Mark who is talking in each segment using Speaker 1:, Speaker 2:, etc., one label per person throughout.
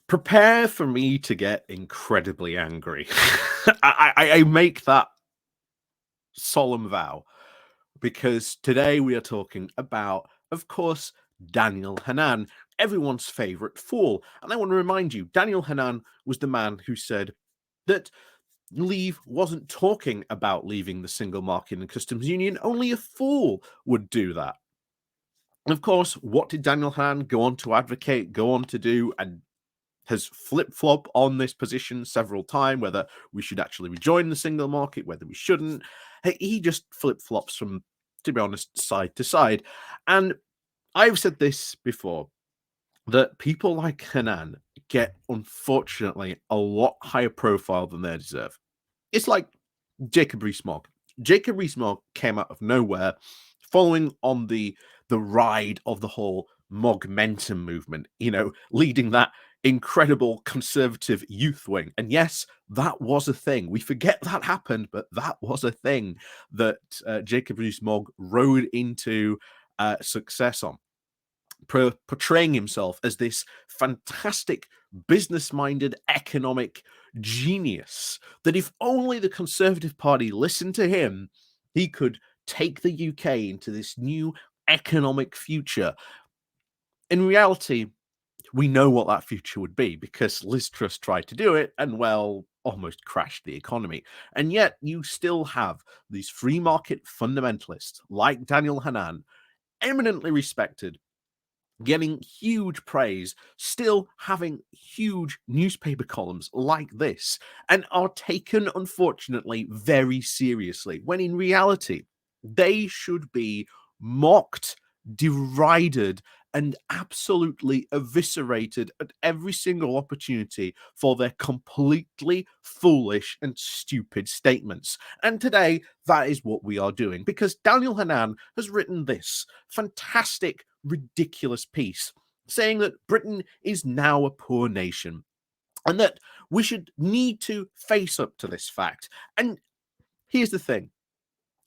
Speaker 1: Prepare for me to get incredibly angry. I make that solemn vow because today we are talking about, of course, Daniel Hannan, everyone's favorite fool. And I want to remind you, Daniel Hannan was the man who said that Leave wasn't talking about leaving the single market and customs union. Only a fool would do that. And of course, what did Daniel Hannan go on to advocate, go on to do, and has flip-flop on this position several times, whether we should actually rejoin the single market, whether we shouldn't. He just flip-flops from, to be honest, side to side. And I've said this before, that people like Hanan get, unfortunately, a lot higher profile than they deserve. It's like Jacob Rees-Mogg. Jacob Rees-Mogg came out of nowhere following on the ride of the whole Mogmentum movement, leading that incredible conservative youth wing. And yes, that was a thing. We forget that happened, but that was a thing that Jacob Rees-Mogg rode into success on, portraying himself as this fantastic business-minded economic genius, that if only the Conservative Party listened to him, he could take the UK into this new economic future. In reality, we know what that future would be because Liz Truss tried to do it and, well, almost crashed the economy. And yet you still have these free market fundamentalists like Daniel Hannan, eminently respected, getting huge praise, still having huge newspaper columns like this, and are taken, unfortunately, very seriously, when in reality, they should be mocked, derided, and absolutely eviscerated at every single opportunity for their completely foolish and stupid statements. And today, that is what we are doing, because Daniel Hannan has written this fantastic, ridiculous piece saying that Britain is now a poor nation and that we should need to face up to this fact. And here's the thing.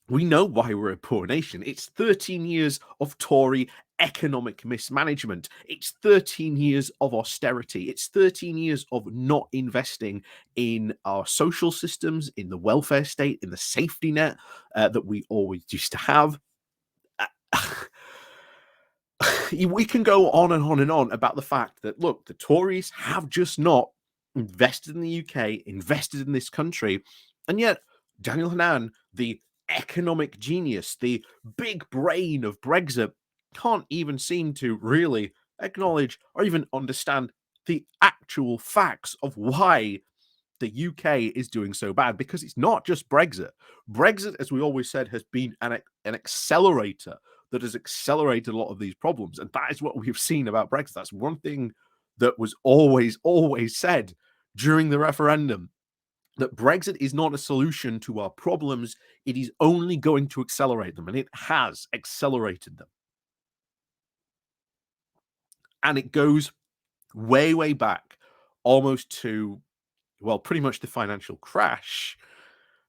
Speaker 1: We know why we're a poor nation. It's 13 years of Tory economic mismanagement. It's 13 years of austerity. It's 13 years of not investing in our social systems, in the welfare state, in the safety net that we always used to have. We can go on and on and on about the fact that, look, the Tories have just not invested in the UK, invested in this country, and yet Daniel Hannan, the economic genius, the big brain of Brexit, can't even seem to really acknowledge or even understand the actual facts of why the UK is doing so bad, because it's not just Brexit. Brexit, as we always said, has been an accelerator that has accelerated a lot of these problems. And that is what we've seen about Brexit. That's one thing that was always said during the referendum, that Brexit is not a solution to our problems. It is only going to accelerate them. And it has accelerated them. And it goes way, way back, almost to, well, pretty much the financial crash,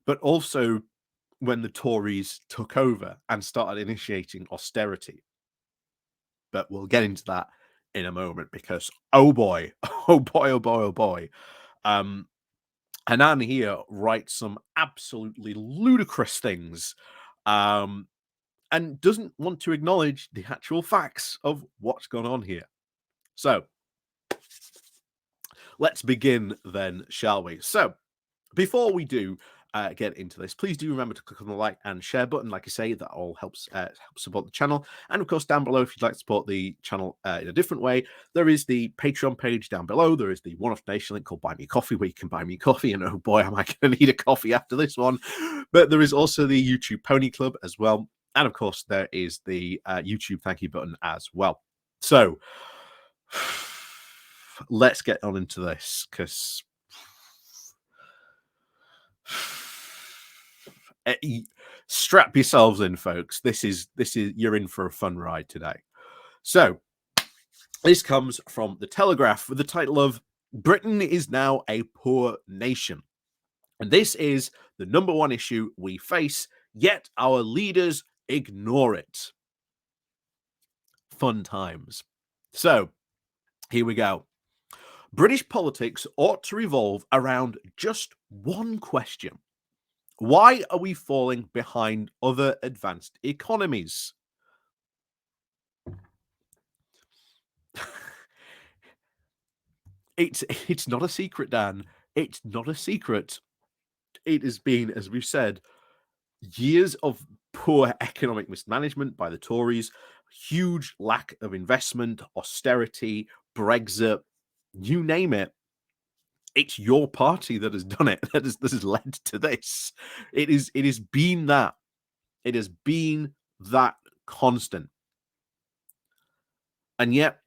Speaker 1: but also when the Tories took over and started initiating austerity. But we'll get into that in a moment because, oh boy, oh boy, oh boy, oh boy. Hanan here writes some absolutely ludicrous things and doesn't want to acknowledge the actual facts of what's gone on here. So let's begin then, shall we? So before we do get into this, please do remember to click on the like and share button. Like I say, that all helps support the channel. And of course, down below, if you'd like to support the channel in a different way, there is the Patreon page down below. There is the one-off donation link called Buy Me Coffee, where you can buy me coffee. And oh boy, am I going to need a coffee after this one. But there is also the YouTube Pony Club as well. And of course, there is the YouTube thank you button as well. So let's get on into this, because strap yourselves in, folks. This is you're in for a fun ride today. So this comes from the Telegraph with the title of "Britain is now a poor nation." And this is the number one issue we face, yet our leaders ignore it. Fun times. So here we go. British politics ought to revolve around just one question. Why are we falling behind other advanced economies? It's not a secret, Dan. It's not a secret. It has been, as we've said, years of poor economic mismanagement by the Tories, huge lack of investment, austerity, Brexit, you name it. It's your party that has done it. That has led to this. It has been that. It has been that constant. And yet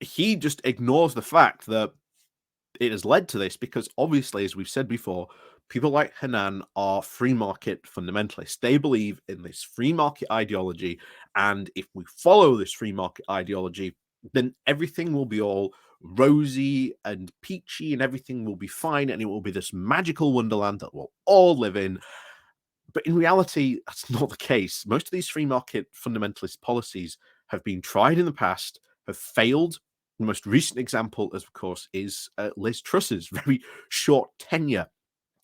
Speaker 1: he just ignores the fact that it has led to this because obviously, as we've said before, people like Hanan are free market fundamentalists. They believe in this free market ideology. And if we follow this free market ideology, then everything will be all rosy and peachy and everything will be fine. And it will be this magical wonderland that we'll all live in. But in reality, that's not the case. Most of these free market fundamentalist policies have been tried in the past, have failed. The most recent example, of course, is Liz Truss's very short tenure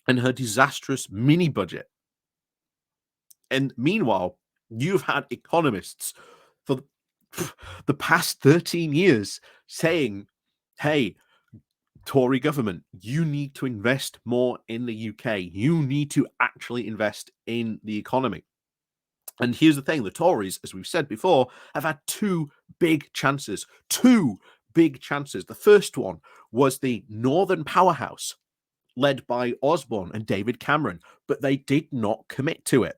Speaker 1: and her disastrous mini budget. And meanwhile, you've had economists for the past 13 years saying, hey, Tory government, you need to invest more in the UK. You need to actually invest in the economy. And here's the thing, the Tories, as we've said before, have had two big chances. Two big chances. The first one was the Northern Powerhouse, led by Osborne and David Cameron, but they did not commit to it.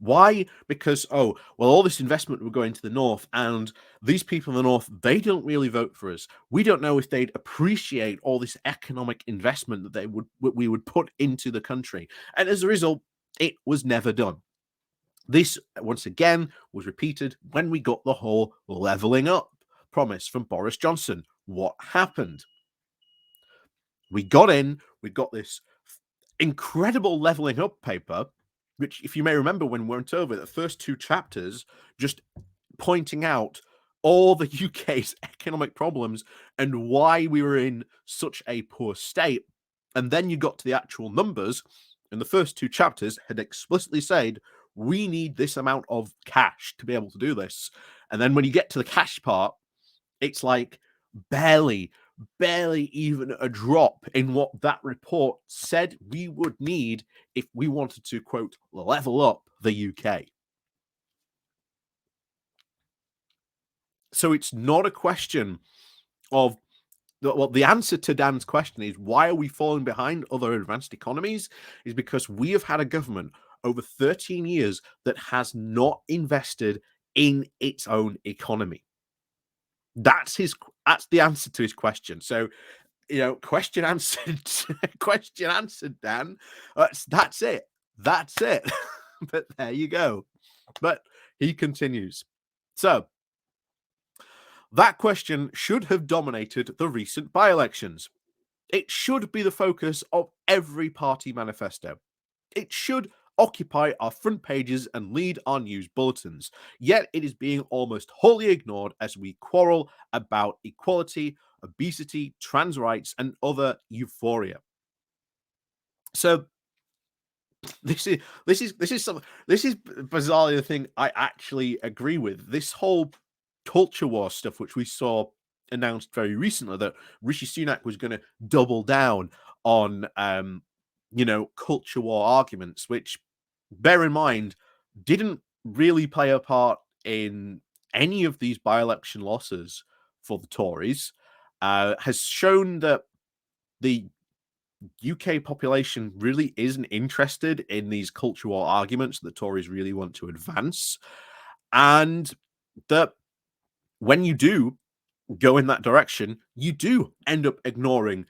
Speaker 1: Why? Because, oh, well, all this investment will go into the North, and these people in the North, they don't really vote for us. We don't know if they'd appreciate all this economic investment that we would put into the country. And as a result, it was never done. This, once again, was repeated when we got the whole levelling up promise from Boris Johnson. What happened? We got this incredible levelling up paper, which, if you may remember when we went over the first two chapters, just pointing out all the UK's economic problems and why we were in such a poor state. And then you got to the actual numbers, and the first two chapters had explicitly said, we need this amount of cash to be able to do this. And then when you get to the cash part, it's like barely even a drop in what that report said we would need if we wanted to, quote, level up the UK. So it's not a question of, well, the answer to Dan's question is, why are we falling behind other advanced economies? Is because we have had a government over 13 years that has not invested in its own economy. That's the answer to his question. So, question answered, question answered, Dan. That's it. That's it. But there you go. But he continues. So, that question should have dominated the recent by-elections. It should be the focus of every party manifesto. It should occupy our front pages and lead our news bulletins. Yet it is being almost wholly ignored as we quarrel about equality, obesity, trans rights, and other euphoria. So this is bizarrely the thing I actually agree with. This whole culture war stuff, which we saw announced very recently, that Rishi Sunak was going to double down on culture war arguments, which, bear in mind, didn't really play a part in any of these by-election losses for the Tories, has shown that the UK population really isn't interested in these culture war arguments that the Tories really want to advance. And that when you do go in that direction, you do end up ignoring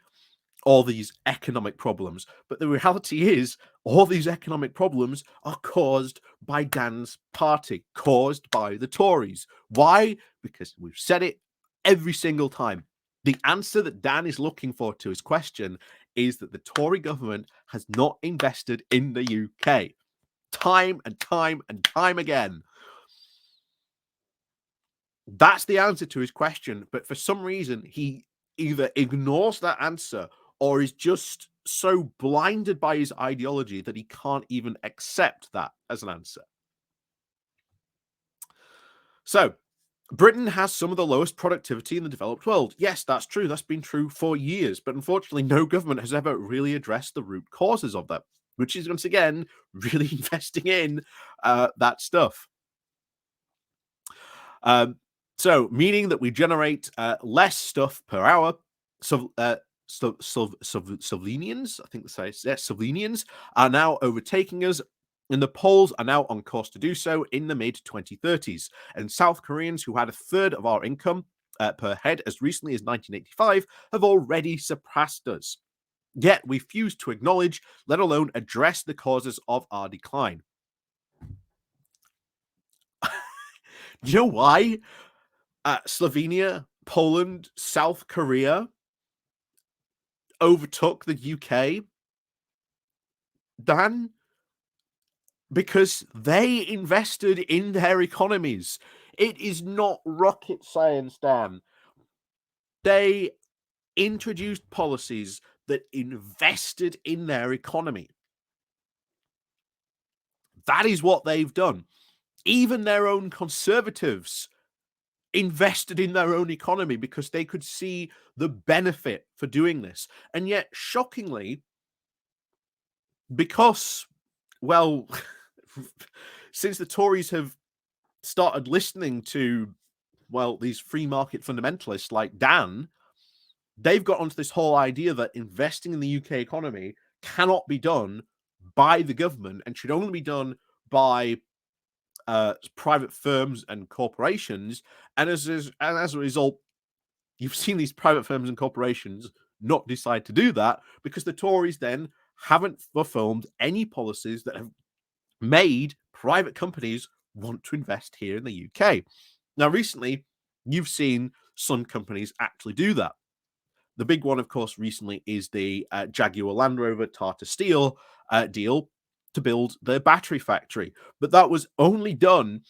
Speaker 1: all these economic problems. But the reality is, all these economic problems are caused by Dan's party, caused by the Tories. Why? Because we've said it every single time. The answer that Dan is looking for to his question is that the Tory government has not invested in the UK. Time and time and time again. That's the answer to his question. But for some reason, he either ignores that answer or is just so blinded by his ideology that he can't even accept that as an answer. So, Britain has some of the lowest productivity in the developed world. Yes, that's true. That's been true for years. But unfortunately, no government has ever really addressed the root causes of that, which is once again really investing in that stuff. So, meaning that we generate less stuff per hour. Slovenians, I think they say, yes, Slovenians are now overtaking us, and the Poles are now on course to do so in the mid 2030s. And South Koreans, who had a third of our income per head as recently as 1985, have already surpassed us. Yet we refuse to acknowledge, let alone address the causes of our decline. You know why? Slovenia, Poland, South Korea overtook the UK, Dan, because they invested in their economies. It is not rocket science, Dan. They introduced policies that invested in their economy. That is what they've done. Even their own conservatives invested in their own economy because they could see the benefit for doing this. And yet, shockingly, because, well, since the Tories have started listening to, well, these free market fundamentalists like Dan, they've got onto this whole idea that investing in the UK economy cannot be done by the government and should only be done by private firms and corporations. And as a result, you've seen these private firms and corporations not decide to do that because the Tories then haven't fulfilled any policies that have made private companies want to invest here in the UK. Now, recently, you've seen some companies actually do that. The big one, of course, recently is the Jaguar Land Rover Tata Steel deal to build their battery factory. But that was only done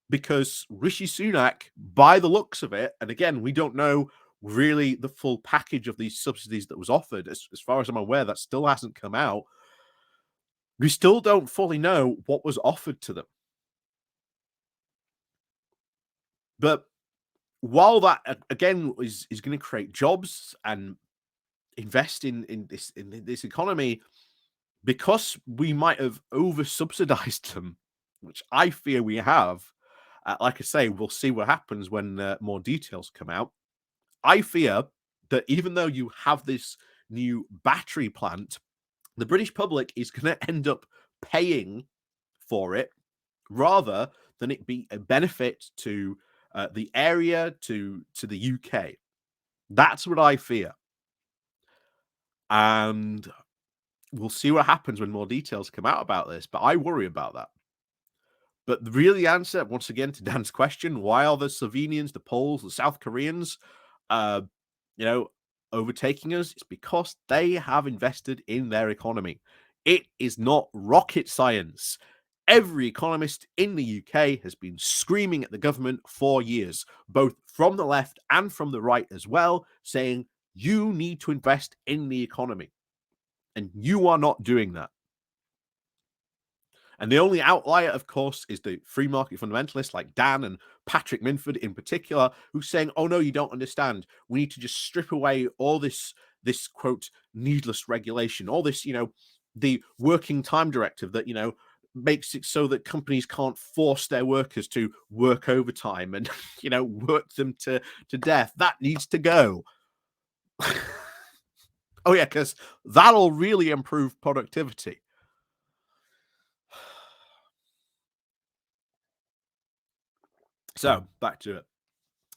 Speaker 1: because Rishi Sunak, by the looks of it, and again, we don't know really the full package of these subsidies that was offered. As far as I'm aware, that still hasn't come out. We still don't fully know what was offered to them. But while that again is going to create jobs and invest in this economy, because we might have over subsidized them, which I fear we have. Like I say, we'll see what happens when more details come out. I fear that even though you have this new battery plant, the British public is going to end up paying for it rather than it be a benefit to the area, to the UK. That's what I fear. And we'll see what happens when more details come out about this, but I worry about that. But the really answer, once again, to Dan's question, why are the Slovenians, the Poles, the South Koreans, uh, overtaking us? It's because they have invested in their economy. It is not rocket science. Every economist in the UK has been screaming at the government for years, both from the left and from the right as well, saying, you need to invest in the economy. And you are not doing that. And the only outlier, of course, is the free market fundamentalists like Dan and Patrick Minford in particular, who's saying, oh, no, you don't understand. We need to just strip away all this quote, needless regulation, all this, the working time directive that, makes it so that companies can't force their workers to work overtime and, work them to death. That needs to go. Oh, yeah, because that'll really improve productivity. So back to it.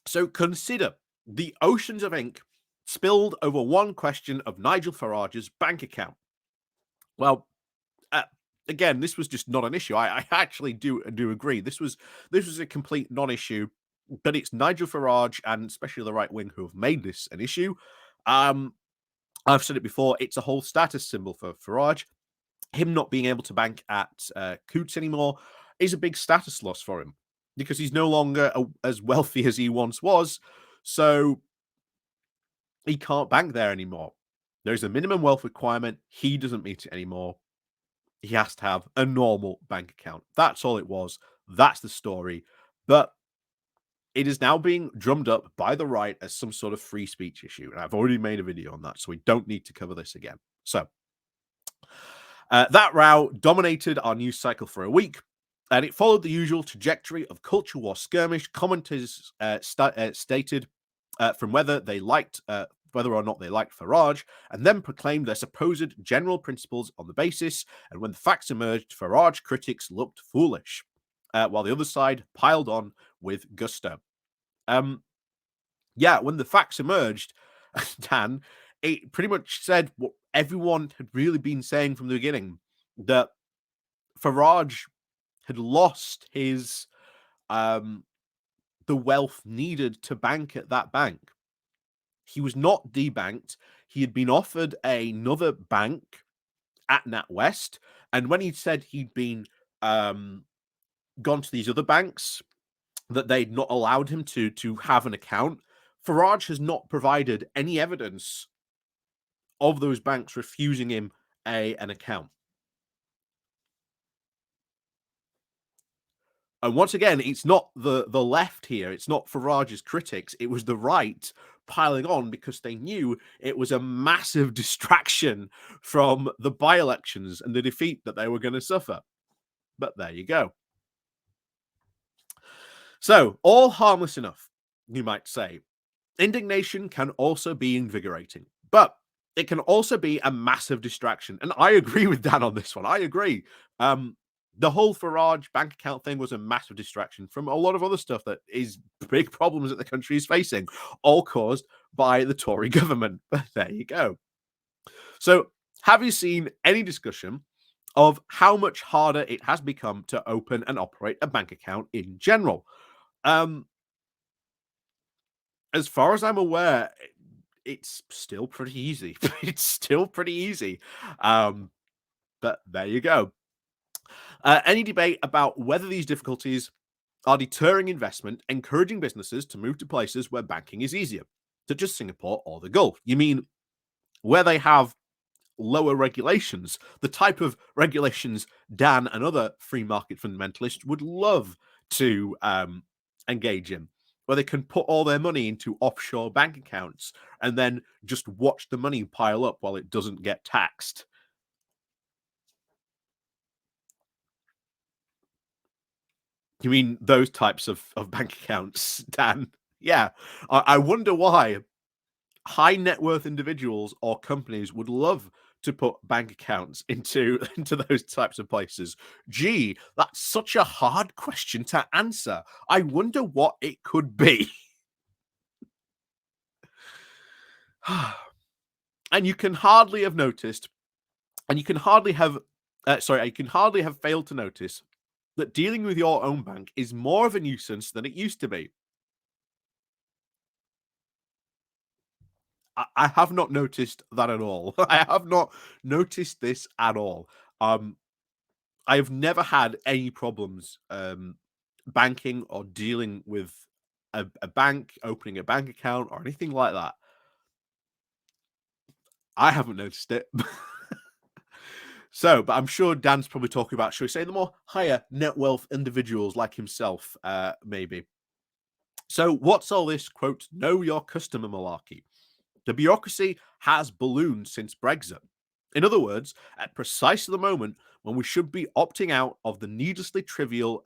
Speaker 1: So consider the oceans of ink spilled over one question of Nigel Farage's bank account. Well, again, this was just not an issue. I actually do agree. This was a complete non-issue, but it's Nigel Farage and especially the right wing who have made this an issue. I've said it before. It's a whole status symbol for Farage. Him not being able to bank at Coutts anymore is a big status loss for him. because he's no longer as wealthy as he once was. So he can't bank there anymore. There's a minimum wealth requirement. He doesn't meet it anymore. He has to have a normal bank account. That's all it was. That's the story. But it is now being drummed up by the right as some sort of free speech issue. And I've already made a video on that, so we don't need to cover this again. So that row dominated our news cycle for a week, and it followed the usual trajectory of culture war skirmish. Commenters stated from whether or not they liked Farage, and then proclaimed their supposed general principles on the basis. And when the facts emerged, Farage critics looked foolish, while the other side piled on with gusto. Yeah, when the facts emerged, Dan, it pretty much said what everyone had really been saying from the beginning, that Farage had lost his the wealth needed to bank at that bank. He was not debanked. He had been offered another bank at NatWest, and when he said he'd been gone to these other banks, that they'd not allowed him to have an account, Farage has not provided any evidence of those banks refusing him an account. And once again, it's not the left here. It's not Farage's critics. It was the right piling on because they knew it was a massive distraction from the by-elections and the defeat that they were going to suffer. But there you go. So, all harmless enough, you might say. Indignation can also be invigorating, but it can also be a massive distraction. And I agree with Dan on this one. I agree. The whole Farage bank account thing was a massive distraction from a lot of other stuff that is big problems that the country is facing, all caused by the Tory government. But there you go. So, have you seen any discussion of how much harder it has become to open and operate a bank account in general? As far as I'm aware, it's still pretty easy. It's still pretty easy. But there you go. Any debate about whether these difficulties are deterring investment, encouraging businesses to move to places where banking is easier, such as Singapore or the Gulf? You mean where they have lower regulations, the type of regulations Dan and other free market fundamentalists would love to engage in, where they can put all their money into offshore bank accounts and then just watch the money pile up while it doesn't get taxed. You mean those types of bank accounts, Dan? Yeah. I wonder why high net worth individuals or companies would love to put bank accounts into those types of places. Gee, that's such a hard question to answer. I wonder what it could be. And you can hardly have noticed, and you can hardly have, you can hardly have failed to notice that dealing with your own bank is more of a nuisance than it used to be. I have not noticed that at all. I have not noticed this at all. I have never had any problems banking or dealing with a bank, opening a bank account, or anything like that. I haven't noticed it. So, but I'm sure Dan's probably talking about, shall we say, the more higher net wealth individuals like himself, maybe. So, what's all this, quote, know your customer malarkey? The bureaucracy has ballooned since Brexit. In other words, at precisely the moment when we should be opting out of the needlessly trivial,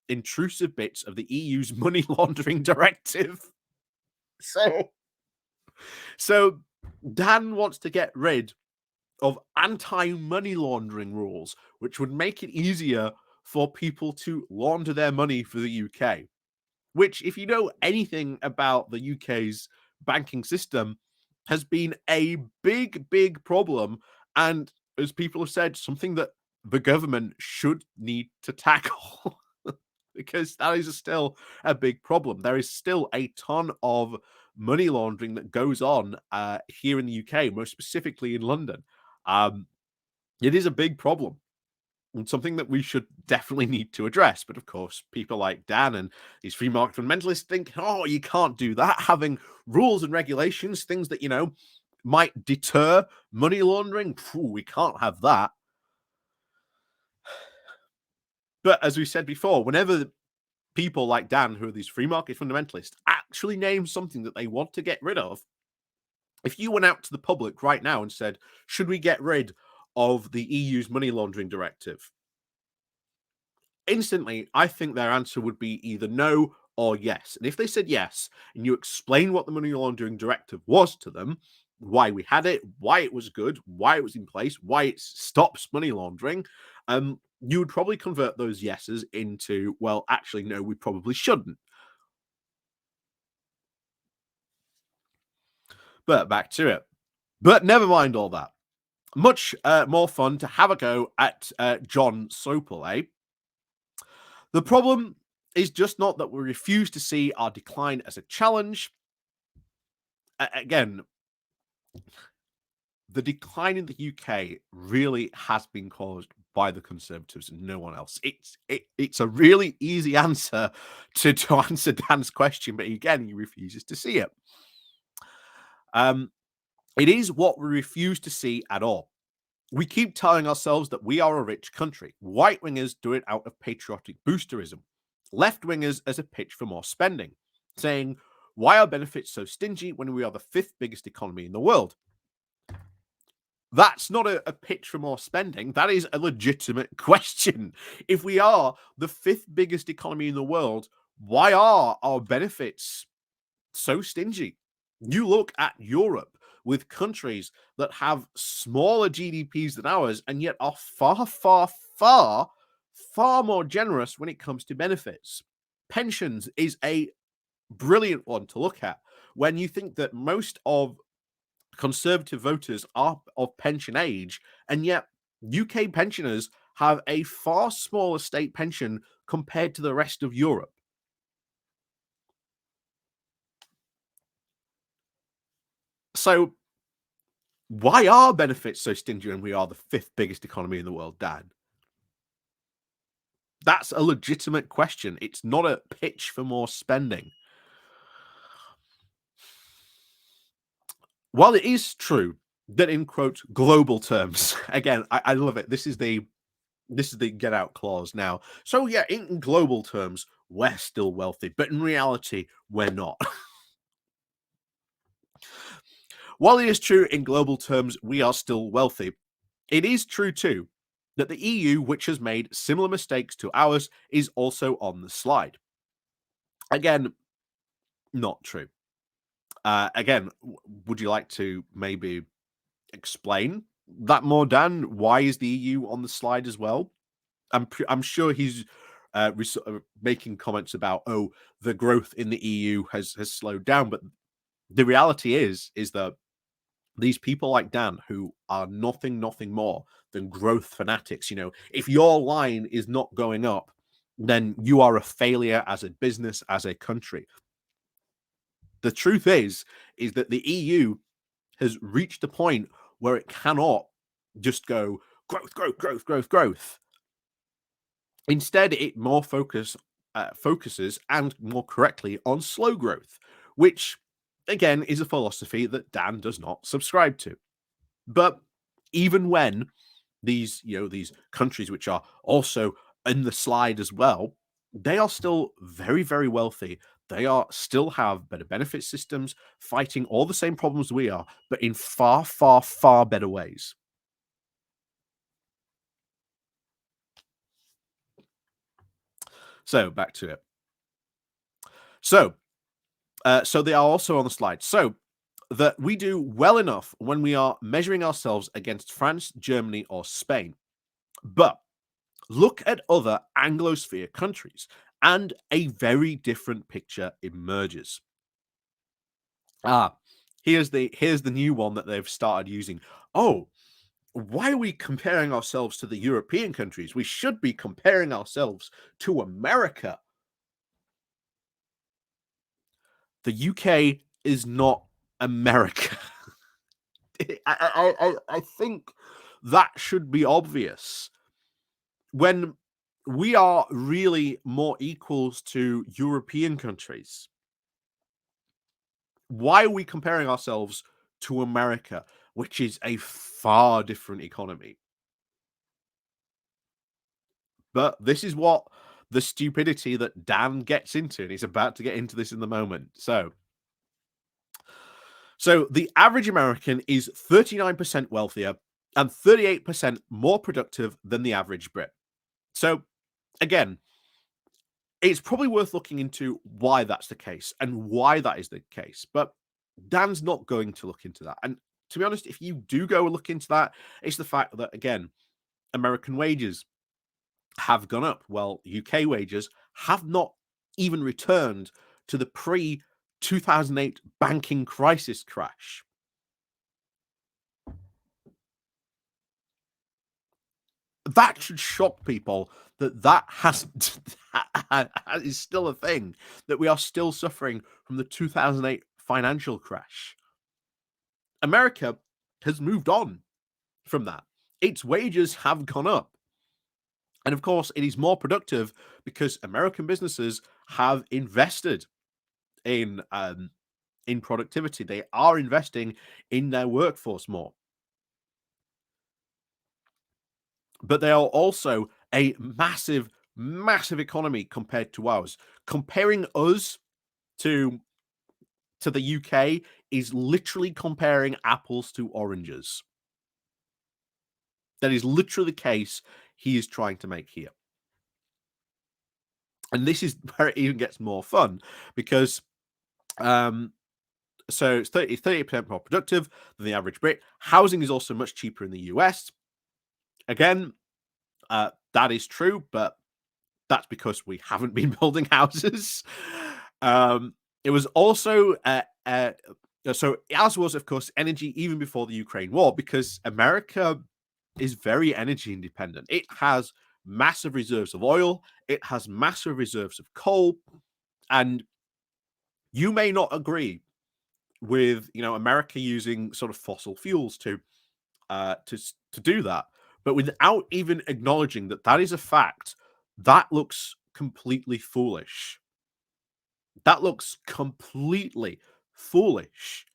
Speaker 1: intrusive bits of the EU's money laundering directive. So, so Dan wants to get rid of anti-money laundering rules, which would make it easier for people to launder their money for the UK. Which, if you know anything about the UK's banking system, has been a big, big problem. And as people have said, something that the government should need to tackle because that is still a big problem. There is still a ton of money laundering that goes on here in the UK, most specifically in London. It is a big problem. and something that we should definitely need to address. But of course, people like Dan and these free market fundamentalists think, oh, you can't do that. Having rules and regulations, things that, might deter money laundering, we can't have that. But as we said before, whenever people like Dan, who are these free market fundamentalists, actually name something that they want to get rid of, if you went out to the public right now and said, should we get rid of the EU's money laundering directive? Instantly, I think their answer would be either no or yes. And if they said yes, and you explain what the money laundering directive was to them, why we had it, why it was good, why it was in place, why it stops money laundering, you would probably convert those yeses into, well, actually, no, we probably shouldn't. But back to it. But never mind all that. Much more fun to have a go at John Sopel, eh? The problem is just not that we refuse to see our decline as a challenge. Again, the decline in the UK really has been caused by the Conservatives and no one else. It's a really easy answer to answer Dan's question, but again, he refuses to see it. It is what we refuse to see at all. We keep telling ourselves that we are a rich country. Right wingers do it out of patriotic boosterism. Left wingers as a pitch for more spending, saying, why are benefits so stingy when we are the fifth biggest economy in the world? That's not a pitch for more spending. That is a legitimate question. If we are the fifth biggest economy in the world, why are our benefits so stingy? You look at Europe with countries that have smaller GDPs than ours and yet are far, far, far, far more generous when it comes to benefits. Pensions is a brilliant one to look at. When you think that most of Conservative voters are of pension age, and yet UK pensioners have a far smaller state pension compared to the rest of Europe. So why are benefits so stingy when we are the fifth biggest economy in the world, Dan? That's a legitimate question. It's not a pitch for more spending. While it is true that in quote global terms, again, I love it. This is the get out clause now. So yeah, in global terms, we're still wealthy, but in reality, we're not. While it is true in global terms, we are still wealthy, it is true too that the EU, which has made similar mistakes to ours, is also on the slide. Again, not true. Again, would you like to maybe explain that more, Dan? Why is the EU on the slide as well? I'm sure he's making comments about, oh, the growth in the EU has slowed down, but the reality is that these people like Dan, who are nothing more than growth fanatics, if your line is not going up, then you are a failure as a business, as a country. The truth is that the EU has reached a point where it cannot just go growth. Instead, it more focuses and more correctly on slow growth, which again is a philosophy that Dan does not subscribe to. But even when these countries which are also in the slide as well, they are still very, very wealthy. They are still have better benefit systems, fighting all the same problems we are, but in far, far, far better ways. So back to it. So they are also on the slide. So that we do well enough when we are measuring ourselves against France, Germany, or Spain. But look at other Anglosphere countries, and a very different picture emerges. Here's the new one that they've started using. Oh, why are we comparing ourselves to the European countries? We should be comparing ourselves to America. The UK is not America. I think that should be obvious. when we are really more equals to European countries, why are we comparing ourselves to America, which is a far different economy? But this is what the stupidity that Dan gets into, and he's about to get into this in the moment. So the average American is 39% wealthier and 38% more productive than the average Brit. So again, it's probably worth looking into why that's the case and why that is the case. But Dan's not going to look into that. And to be honest, if you do go and look into that, it's the fact that, again, American wages have gone up. Well, UK wages have not even returned to the pre 2008 banking crisis crash. That should shock people that hasn't that is still a thing, that we are still suffering from the 2008 financial crash. America has moved on from that. Its wages have gone up. And of course, it is more productive because American businesses have invested in productivity. They are investing in their workforce more. But they are also a massive, massive economy compared to ours. Comparing us to the UK is literally comparing apples to oranges. That is literally the case he is trying to make here. And this is where it even gets more fun because so it's 38% more productive than the average Brit. Housing is also much cheaper in the US. Again, that is true, but that's because we haven't been building houses. It was also so as was, of course, energy even before the Ukraine war, because America is very energy independent. It has massive reserves of oil, it has massive reserves of coal, and you may not agree with America using sort of fossil fuels to do that, but without even acknowledging that that is a fact, that looks completely foolish. That looks completely foolish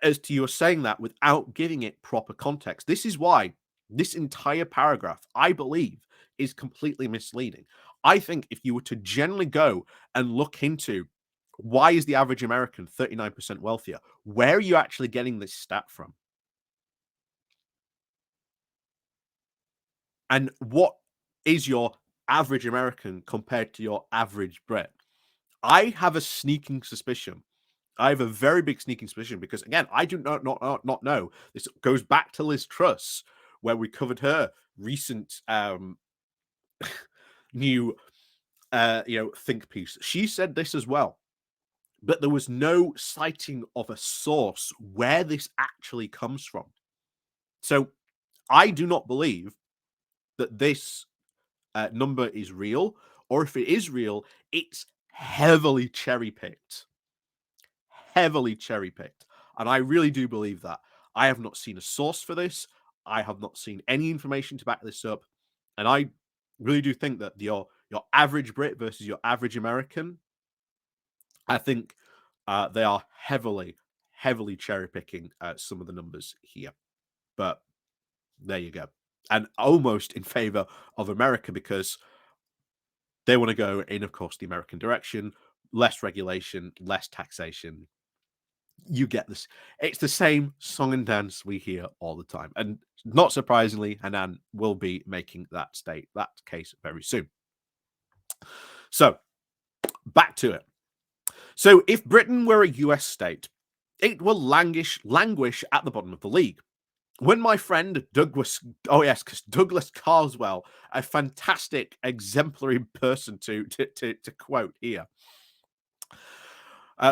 Speaker 1: as to you saying that without giving it proper context. This is why this entire paragraph, I believe, is completely misleading. I think if you were to generally go and look into why is the average American 39% wealthier, where are you actually getting this stat from? And what is your average American compared to your average Brit? I have a sneaking suspicion. I have a very big sneaking suspicion because, again, I do not know. This goes back to Liz Truss, where we covered her recent new think piece. She said this as well, but there was no citing of a source where this actually comes from. So I do not believe that this number is real, or if it is real, it's heavily cherry picked. Heavily cherry picked. And I really do believe that. I have not seen a source for this. I have not seen any information to back this up. And I really do think that your average Brit versus your average American, I think they are heavily, heavily cherry picking some of the numbers here. But there you go. And almost in favor of America because they want to go in, of course, the American direction, less regulation, less taxation. You get this. It's the same song and dance we hear all the time. And not surprisingly, Hanan will be making that case very soon. So back to it. So if Britain were a US state, it will languish at the bottom of the league. When my friend Douglas, because Douglas Carswell, a fantastic, exemplary person to quote here.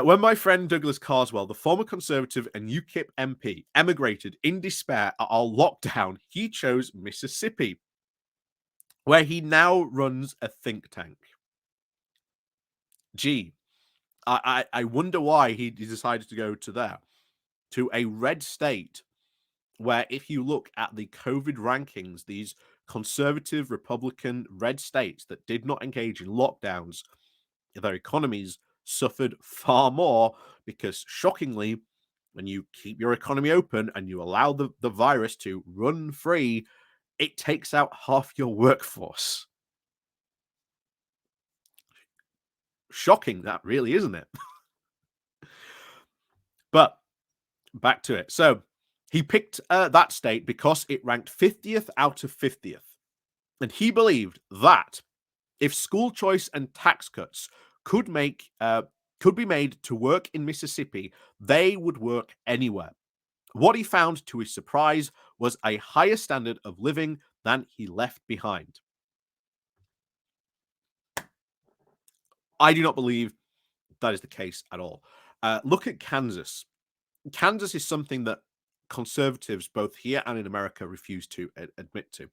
Speaker 1: When my friend Douglas Carswell, the former Conservative and UKIP MP, emigrated in despair at our lockdown, he chose Mississippi, where he now runs a think tank. Gee, I wonder why he decided to go to there, to a red state, where if you look at the COVID rankings, these conservative, Republican, red states that did not engage in lockdowns, their economies suffered far more because, shockingly, when you keep your economy open and you allow the virus to run free, it takes out half your workforce. Shocking, that really, isn't it? But back to it. So he picked that state because it ranked 50th out of 50th. And he believed that if school choice and tax cuts could be made to work in Mississippi, they would work anywhere. What he found, to his surprise, was a higher standard of living than he left behind. I do not believe that is the case at all. Look at Kansas. Kansas is something that conservatives, both here and in America, refuse to admit to.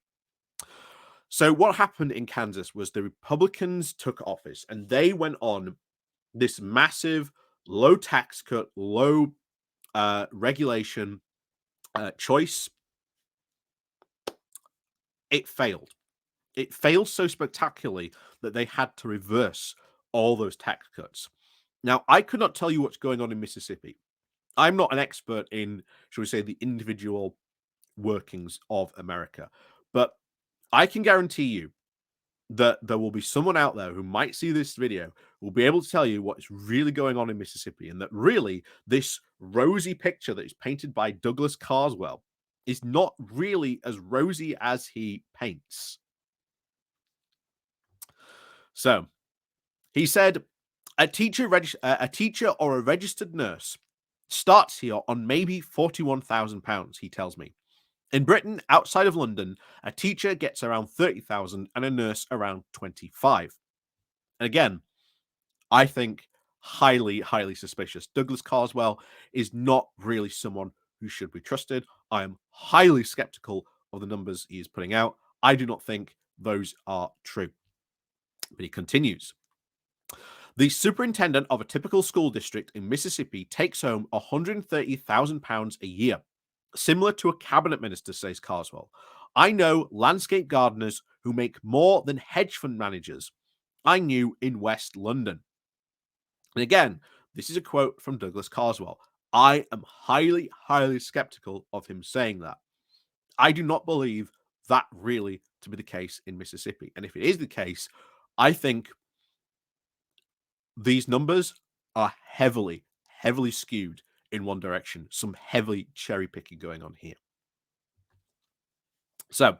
Speaker 1: So what happened in Kansas was the Republicans took office and they went on this massive low tax cut, low regulation choice. It failed. It failed so spectacularly that they had to reverse all those tax cuts. Now, I could not tell you what's going on in Mississippi. I'm not an expert in, shall we say, the individual workings of America, but I can guarantee you that there will be someone out there who might see this video who will be able to tell you what is really going on in Mississippi, and that really this rosy picture that is painted by Douglas Carswell is not really as rosy as he paints. So he said, a teacher or a registered nurse starts here on maybe £41,000, he tells me. In Britain, outside of London, a teacher gets around 30,000 and a nurse around 25. And again, I think highly, highly suspicious. Douglas Carswell is not really someone who should be trusted. I am highly skeptical of the numbers he is putting out. I do not think those are true. But he continues. The superintendent of a typical school district in Mississippi takes home £130,000 a year, similar to a cabinet minister, says Carswell. I know landscape gardeners who make more than hedge fund managers I knew in West London. And again, this is a quote from Douglas Carswell. I am highly, highly skeptical of him saying that. I do not believe that really to be the case in Mississippi. And if it is the case, I think these numbers are heavily, heavily skewed in one direction. Some heavily cherry picking going on here. So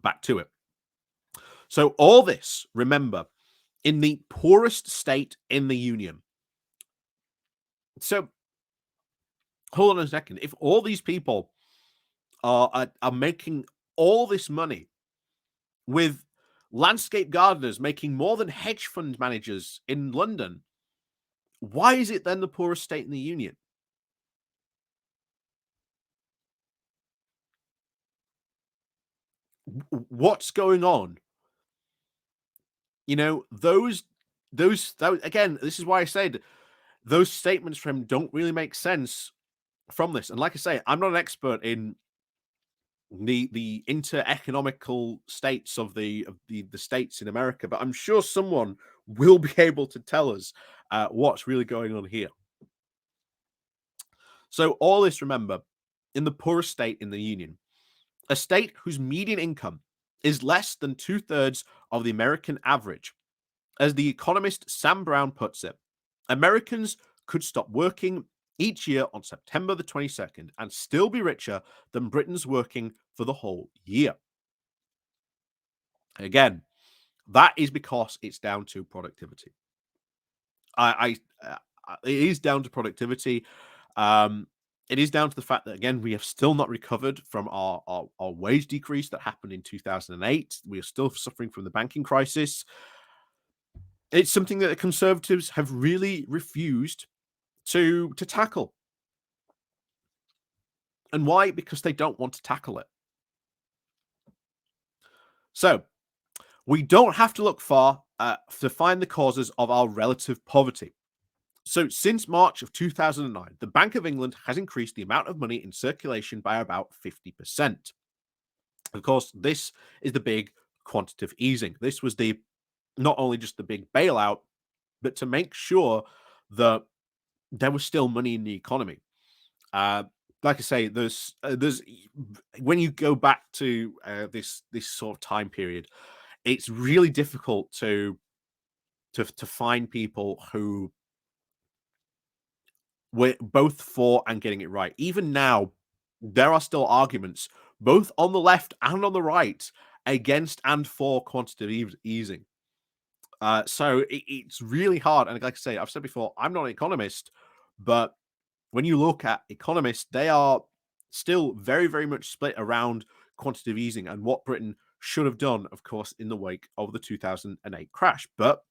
Speaker 1: back to it. So all this, remember, in the poorest state in the union. So hold on a second. If all these people are making all this money, with landscape gardeners making more than hedge fund managers in London, why is it then the poorest state in the union? What's going on? You know, those again, this is why I said those statements from him don't really make sense from this. And like I say, I'm not an expert in the inter-economical states of the states in America, but I'm sure someone will be able to tell us what's really going on here. So all this, remember, in the poorest state in the union, a state whose median income is less than 2/3 of the American average. As the economist Sam Brown puts it, Americans could stop working each year on September the 22nd and still be richer than Britain's working for the whole year. Again, that is because it's down to productivity. It is down to productivity. It is down to the fact that, again, we have still not recovered from our wage decrease that happened in 2008. We are still suffering from the banking crisis. It's something that the Conservatives have really refused to tackle. And why? Because they don't want to tackle it. So we don't have to look far to find the causes of our relative poverty. So since March of 2009, the Bank of England has increased the amount of money in circulation by about 50%. Of course, this is the big quantitative easing. This was the not only just the big bailout, but to make sure that there was still money in the economy. Uh, like I say, there's when you go back to this sort of time period, it's really difficult to find people who were both for and getting it right. Even now, there are still arguments both on the left and on the right against and for quantitative easing. So it's really hard. And like I say, I've said before, I'm not an economist, but when you look at economists, they are still very, very much split around quantitative easing and what Britain should have done, of course, in the wake of the 2008 crash. But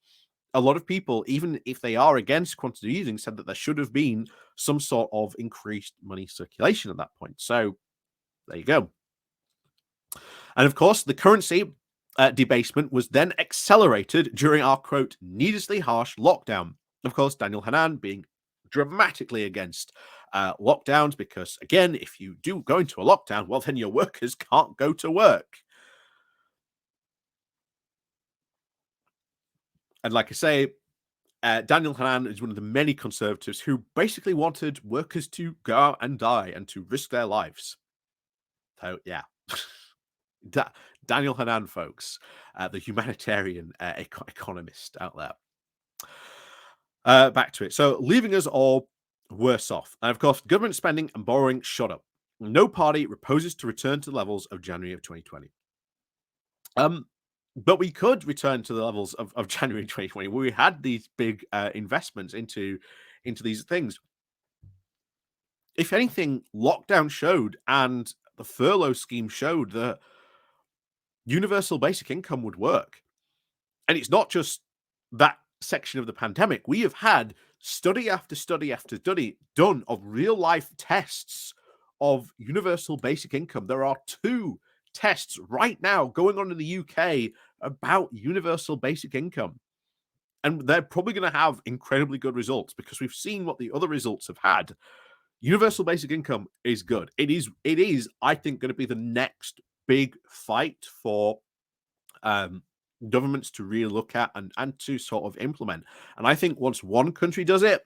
Speaker 1: a lot of people, even if they are against quantitative easing, said that there should have been some sort of increased money circulation at that point. So there you go. And of course, the currency debasement was then accelerated during our, quote, needlessly harsh lockdown. Of course, Daniel Hannan being dramatically against lockdowns because, again, if you do go into a lockdown, well, then your workers can't go to work. And like I say, Daniel Hannan is one of the many conservatives who basically wanted workers to go out and die and to risk their lives. So, yeah. Daniel Hannan, folks, the humanitarian economist out there. Back to it. So, leaving us all worse off. And of course, government spending and borrowing shot up. No party proposes to return to the levels of January of 2020. But we could return to the levels of January 2020, where we had these big investments into these things. If anything, lockdown showed and the furlough scheme showed that universal basic income would work. And it's not just that section of the pandemic. We have had study after study after study done of real life tests of universal basic income. There are 2 tests right now going on in the UK about universal basic income. And they're probably going to have incredibly good results because we've seen what the other results have had. Universal basic income is good. It is, I think, going to be the next big fight for governments to really look at and to sort of implement. And I think once one country does it,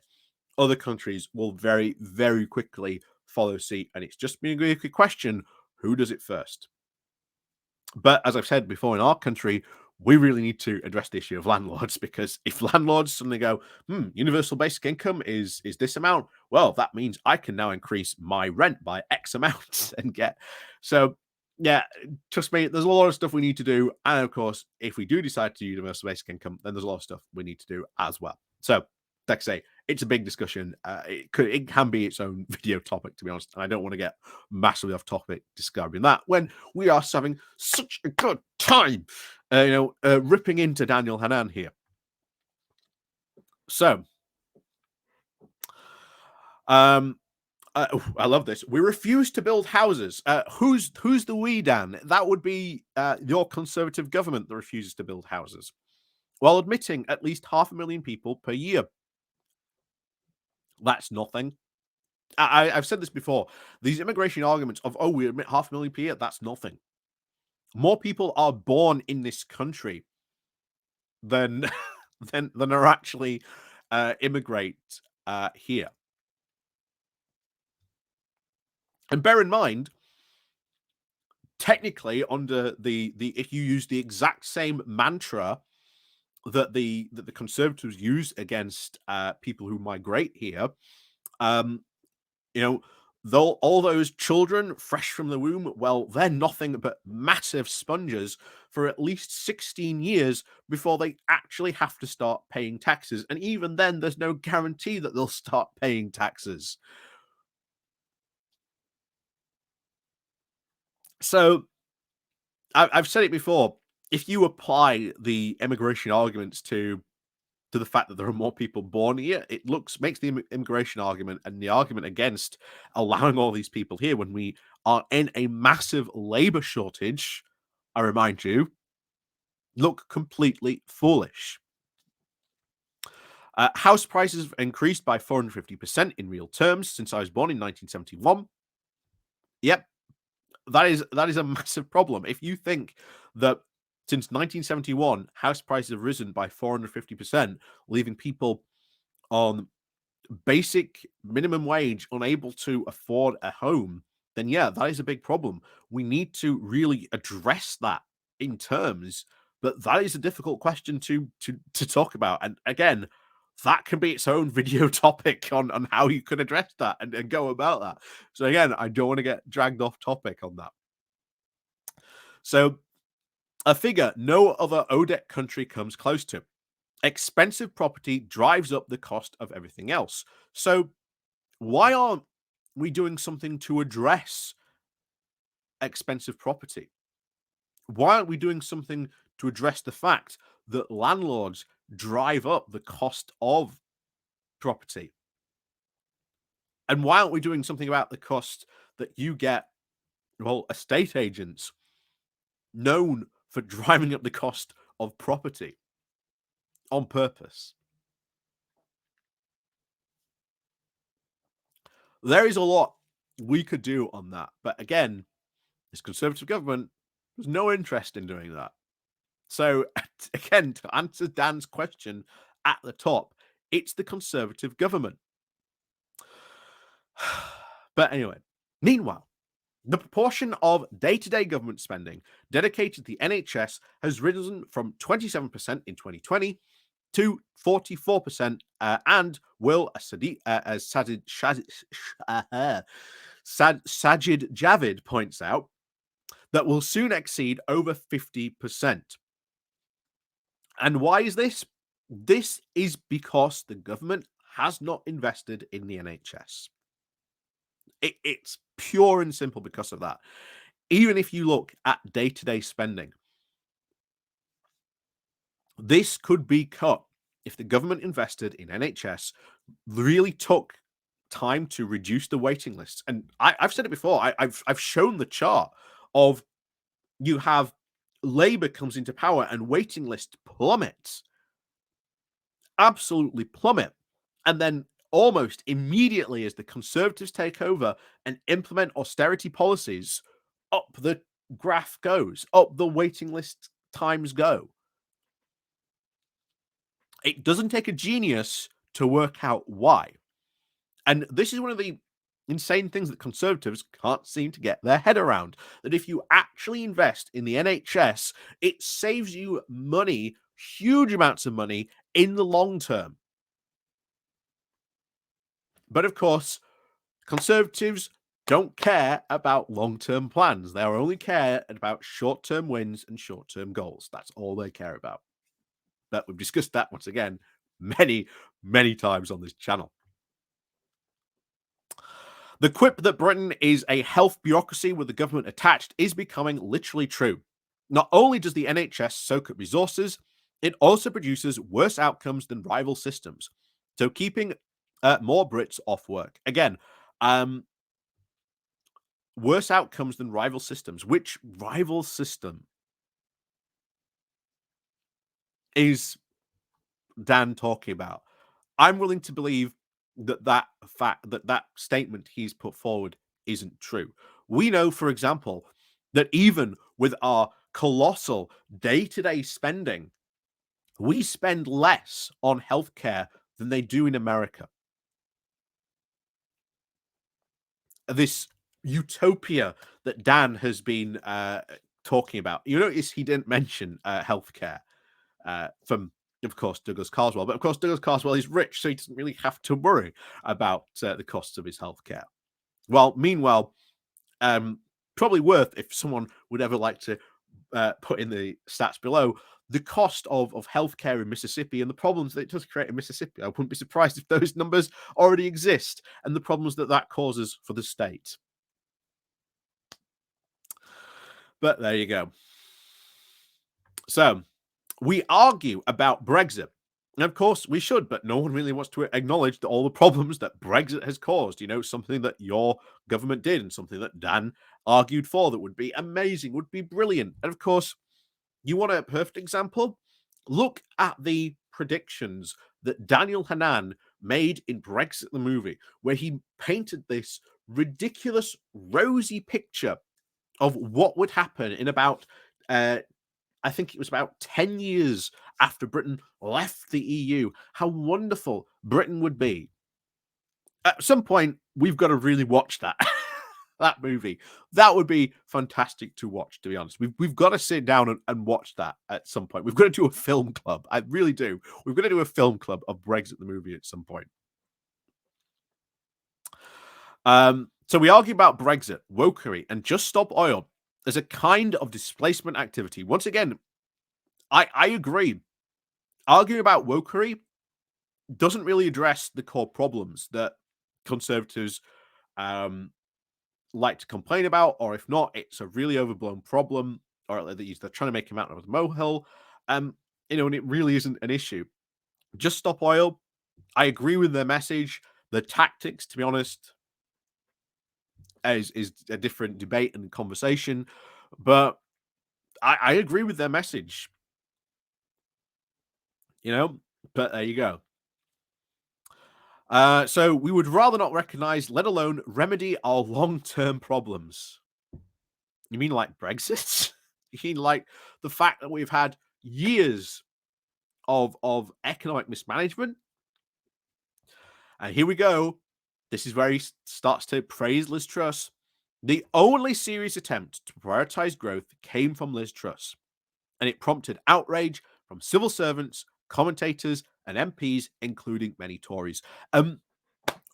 Speaker 1: other countries will very, very quickly follow suit. And it's just being a quick question, who does it first? But as I've said before, in our country, we really need to address the issue of landlords because if landlords suddenly go, universal basic income is this amount, well, that means I can now increase my rent by X amount and get. So, yeah, trust me, there's a lot of stuff we need to do. And of course, if we do decide to do universal basic income, then there's a lot of stuff we need to do as well. So, like I say, it's a big discussion. It can be its own video topic, to be honest. And I don't want to get massively off topic describing that when we are having such a good time, ripping into Daniel Hannan here. So, I love this. We refuse to build houses. Who's the we, Dan? That would be your Conservative government that refuses to build houses, while admitting at least 500,000 people per year. That's nothing. I've said this before. These immigration arguments of, we admit 500,000 per year, that's nothing. More people are born in this country than than are actually immigrate here. And bear in mind, technically, under the if you use the exact same mantra that the Conservatives use against people who migrate here, all those children fresh from the womb, well, they're nothing but massive sponges for at least 16 years before they actually have to start paying taxes. And even then, there's no guarantee that they'll start paying taxes. So I've said it before. If you apply the immigration arguments to the fact that there are more people born here, it makes the immigration argument and the argument against allowing all these people here when we are in a massive labor shortage, I remind you, look completely foolish. House prices have increased by 450% in real terms since I was born in 1971. Yep. that is a massive problem. If you think that since 1971, house prices have risen by 450%, leaving people on basic minimum wage unable to afford a home, then yeah, that is a big problem. We need to really address that in terms, but that is a difficult question to talk about. And again, that can be its own video topic on how you can address that and go about that. So again, I don't want to get dragged off topic on that. So a figure no other ODEC country comes close to. Expensive property drives up the cost of everything else. So why aren't we doing something to address expensive property? Why aren't we doing something to address the fact that landlords drive up the cost of property? And why aren't we doing something about the cost that you get, well, estate agents known for driving up the cost of property on purpose? There is a lot we could do on that. But again, this Conservative government has no interest in doing that. So again, to answer Dan's question at the top, it's the Conservative government. But anyway, meanwhile, the proportion of day-to-day government spending dedicated to the NHS has risen from 27% in 2020 to 44%, and will, as Sajid Javid points out, that will soon exceed over 50%. And why is this? This is because the government has not invested in the NHS. It's pure and simple because of that. Even if you look at day-to-day spending, this could be cut if the government invested in NHS, really took time to reduce the waiting lists. And I've said it before. I've shown the chart of, you have Labour comes into power and waiting list plummets, absolutely plummet, and then almost immediately as the Conservatives take over and implement austerity policies, up the graph goes, up the waiting list times go. It doesn't take a genius to work out why. And this is one of the insane things that Conservatives can't seem to get their head around, that if you actually invest in the NHS, it saves you money, huge amounts of money, in the long term. But of course, Conservatives don't care about long-term plans. They only care about short-term wins and short-term goals. That's all they care about. But we've discussed that once again many, many times on this channel. The quip that Britain is a health bureaucracy with the government attached is becoming literally true. Not only does the NHS soak up resources, it also produces worse outcomes than rival systems. So keeping more Brits off work. Again, worse outcomes than rival systems. Which rival system is Dan talking about? I'm willing to believe that statement he's put forward isn't true. We know, for example, that even with our colossal day-to-day spending, we spend less on healthcare than they do in America. This utopia that Dan has been talking about. You notice he didn't mention healthcare from, of course, Douglas Carswell. But of course, Douglas Carswell is rich, so he doesn't really have to worry about the costs of his healthcare. Well, meanwhile, probably worth, if someone would ever like to put in the stats below, the cost of healthcare in Mississippi and the problems that it does create in Mississippi. I wouldn't be surprised if those numbers already exist, and the problems that causes for the state. But there you go. So we argue about Brexit. And of course, we should, but no one really wants to acknowledge all the problems that Brexit has caused. You know, something that your government did and something that Dan argued for that would be amazing, would be brilliant. And of course, you want a perfect example? Look at the predictions that Daniel Hannan made in Brexit the movie, where he painted this ridiculous rosy picture of what would happen in about, I think it was about 10 years after Britain left the EU, how wonderful Britain would be. At some point, we've got to really watch that. That movie. That would be fantastic to watch, to be honest. We've got to sit down and watch that at some point. We've got to do a film club. I really do. We've got to do a film club of Brexit the movie at some point. So we argue about Brexit, wokery, and just stop oil as a kind of displacement activity. Once again, I agree. Arguing about wokery doesn't really address the core problems that conservatives like to complain about, or if not, it's a really overblown problem, or they're trying to make a mountain out of a molehill. And it really isn't an issue. Just stop oil. I agree with their message. The tactics, to be honest, is a different debate and conversation. But I agree with their message. But there you go. So we would rather not recognize, let alone remedy our long-term problems. You mean like Brexit? You mean like the fact that we've had years of economic mismanagement? And here we go. This is where he starts to praise Liz Truss. The only serious attempt to prioritize growth came from Liz Truss, and it prompted outrage from civil servants, commentators, and MPs, including many Tories.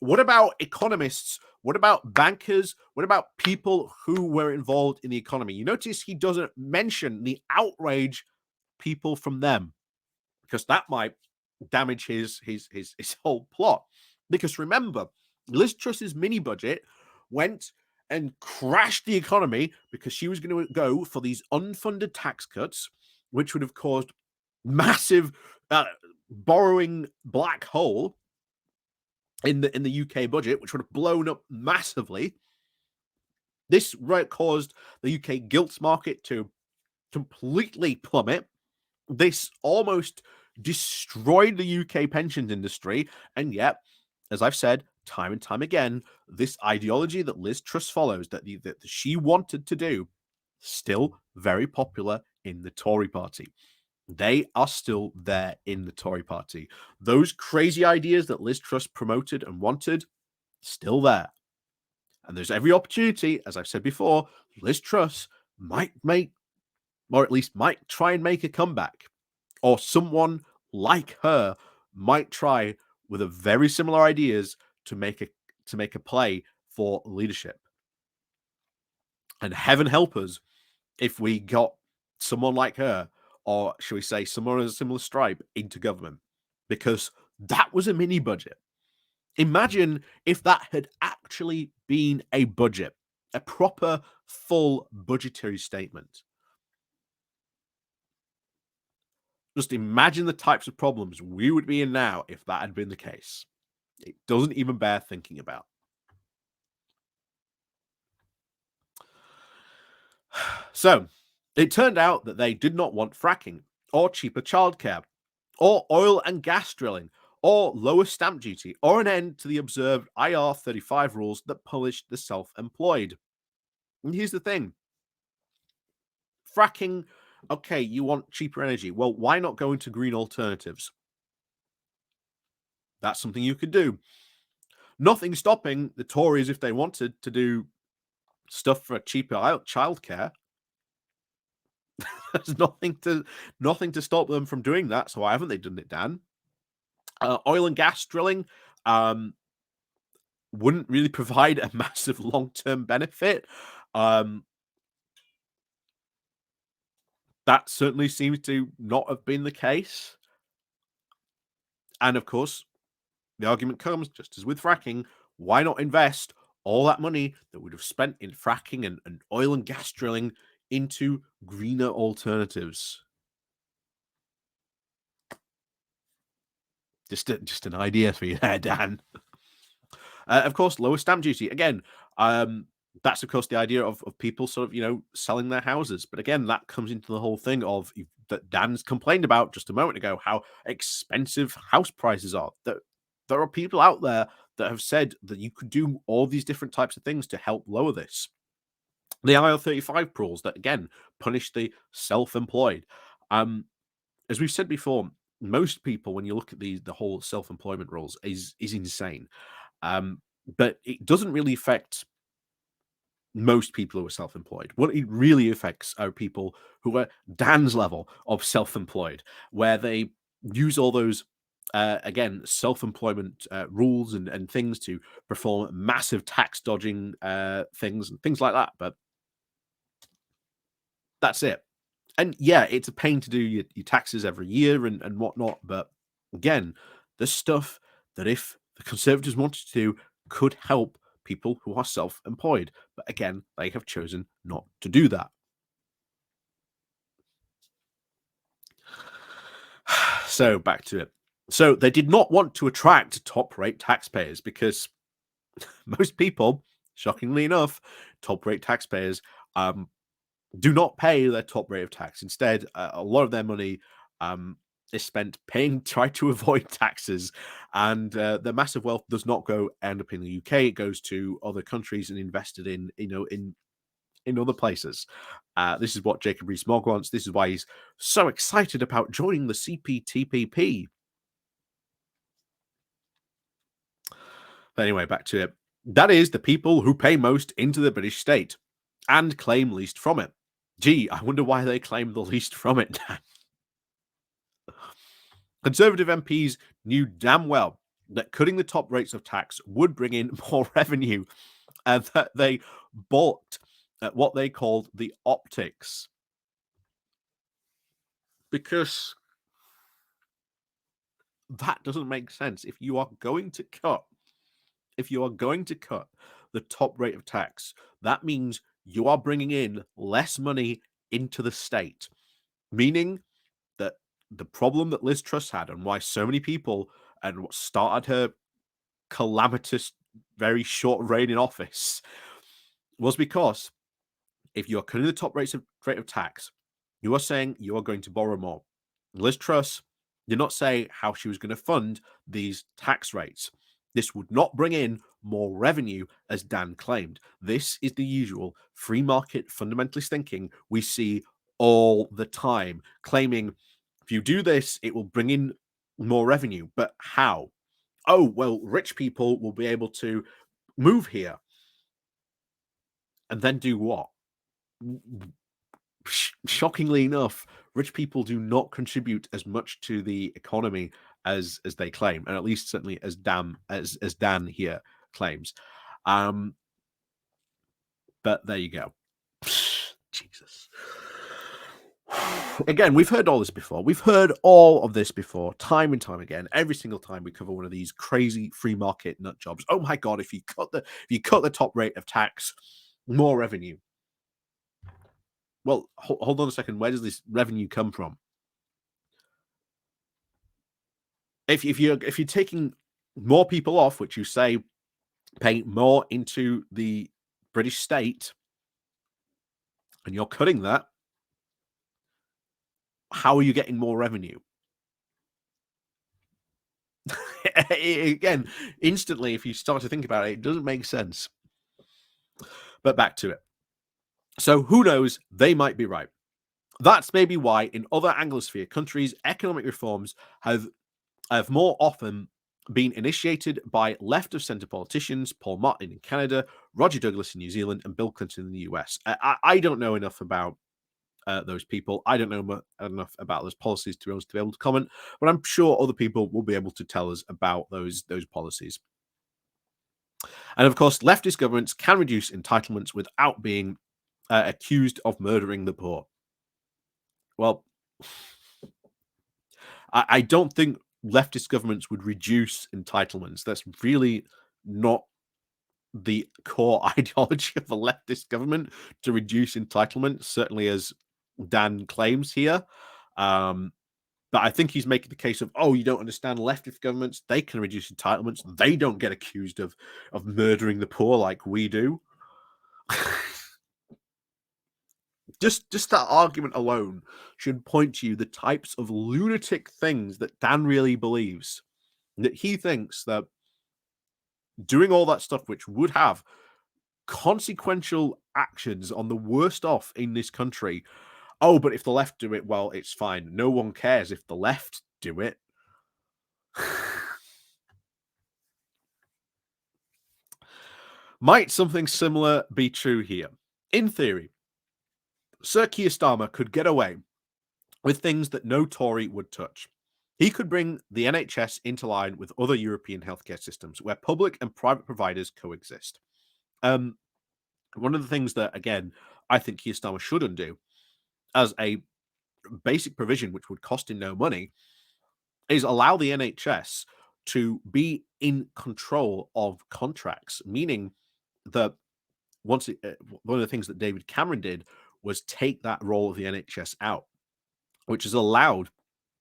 Speaker 1: What about economists? What about bankers? What about people who were involved in the economy? You notice he doesn't mention the outrage people from them, because that might damage his whole plot. Because remember, Liz Truss's mini budget went and crashed the economy because she was going to go for these unfunded tax cuts, which would have caused massive borrowing black hole in the UK budget, which would have blown up massively. This caused the UK gilts market to completely plummet. This almost destroyed the UK pensions industry, and yet, as I've said time and time again, this ideology that Liz Truss follows, that she wanted to do, still very popular in the Tory party. They are still there in the Tory party. Those crazy ideas that Liz Truss promoted and wanted, still there. And there's every opportunity, as I've said before, Liz Truss might make, or at least might try and make a comeback. Or someone like her might try with a very similar ideas to make a play for leadership. And heaven help us if we got someone like her, or should we say someone of a similar stripe, into government, because that was a mini budget. Imagine if that had actually been a budget, a proper full budgetary statement. Just imagine the types of problems we would be in now if that had been the case. It doesn't even bear thinking about. So, it turned out that they did not want fracking, or cheaper childcare, or oil and gas drilling, or lower stamp duty, or an end to the observed IR35 rules that punished the self-employed. And here's the thing. Fracking, okay, you want cheaper energy. Well, why not go into green alternatives? That's something you could do. Nothing stopping the Tories, if they wanted, to do stuff for cheaper childcare. There's nothing to stop them from doing that. So why haven't they done it, Dan? Oil and gas drilling wouldn't really provide a massive long-term benefit. That certainly seems to not have been the case. And of course, the argument comes, just as with fracking, why not invest all that money that would have spent in fracking and oil and gas drilling into greener alternatives? Just an idea for you there, Dan. Of course, lower stamp duty. Again, that's of course the idea of people sort of selling their houses. But again, that comes into the whole thing of that Dan's complained about just a moment ago, how expensive house prices are. That there are people out there that have said that you could do all these different types of things to help lower this. The IR35 rules that again punish the self-employed. As we've said before, most people, when you look at the whole self-employment rules, is insane. But it doesn't really affect most people who are self-employed. What it really affects are people who are Dan's level of self-employed, where they use all those again self-employment rules and things to perform massive tax dodging things and things like that. But that's it. And yeah, it's a pain to do your taxes every year and whatnot. But again, the stuff that if the Conservatives wanted to do could help people who are self employed. But again, they have chosen not to do that. So back to it. So they did not want to attract top rate taxpayers because most people, shockingly enough, top rate taxpayers do not pay their top rate of tax. Instead, a lot of their money is spent paying, try to avoid taxes, and their massive wealth does not end up in the UK. It goes to other countries and invested in, in other places. This is what Jacob Rees-Mogg wants. This is why he's so excited about joining the CPTPP. But anyway, back to it. That is the people who pay most into the British state and claim least from it. Gee, I wonder why they claim the least from it. Conservative MPs knew damn well that cutting the top rates of tax would bring in more revenue and that they balked at what they called the optics. Because that doesn't make sense. If you are going to cut the top rate of tax, that means you are bringing in less money into the state, meaning that the problem that Liz Truss had and why so many people and what started her calamitous, very short reign in office was because if you are cutting the top rate of tax, you are saying you are going to borrow more. Liz Truss did not say how she was going to fund these tax rates. This would not bring in more revenue, as Dan claimed. This is the usual free market fundamentalist thinking we see all the time, claiming if you do this, it will bring in more revenue. But how? Oh, well, rich people will be able to move here. And then do what? Shockingly enough, rich people do not contribute as much to the economy as they claim, and at least certainly as Dan here claims. But there you go. Jesus. Again, we've heard all this before. We've heard all of this before, time and time again. Every single time we cover one of these crazy free market nut jobs. Oh my god! If you cut the top rate of tax, more revenue. Well, hold on a second. Where does this revenue come from? If you're taking more people off, which you say pay more into the British state, and you're cutting that, how are you getting more revenue? Again, instantly, if you start to think about it, it doesn't make sense. But back to it. So who knows? They might be right. That's maybe why in other Anglosphere countries, economic reforms have more often been initiated by left of centre politicians, Paul Martin in Canada, Roger Douglas in New Zealand, and Bill Clinton in the US. I don't know enough about those people. I don't know enough about those policies to be able to comment, but I'm sure other people will be able to tell us about those policies. And of course, leftist governments can reduce entitlements without being accused of murdering the poor. Well, I don't think leftist governments would reduce entitlements. That's really not the core ideology of a leftist government, to reduce entitlements, certainly as Dan claims here. But I think he's making the case of, oh, you don't understand leftist governments. They can reduce entitlements. They don't get accused of murdering the poor like we do. Just that argument alone should point to you the types of lunatic things that Dan really believes. That he thinks that doing all that stuff, which would have consequential actions on the worst off in this country. Oh, but if the left do it, well, it's fine. No one cares if the left do it. Might something similar be true here? In theory, Sir Keir Starmer could get away with things that no Tory would touch. He could bring the NHS into line with other European healthcare systems where public and private providers coexist. Um, One of the things that, again, I think Keir Starmer should undo as a basic provision, which would cost him no money, is allow the NHS to be in control of contracts, meaning that one of the things that David Cameron did was take that role of the NHS out, which has allowed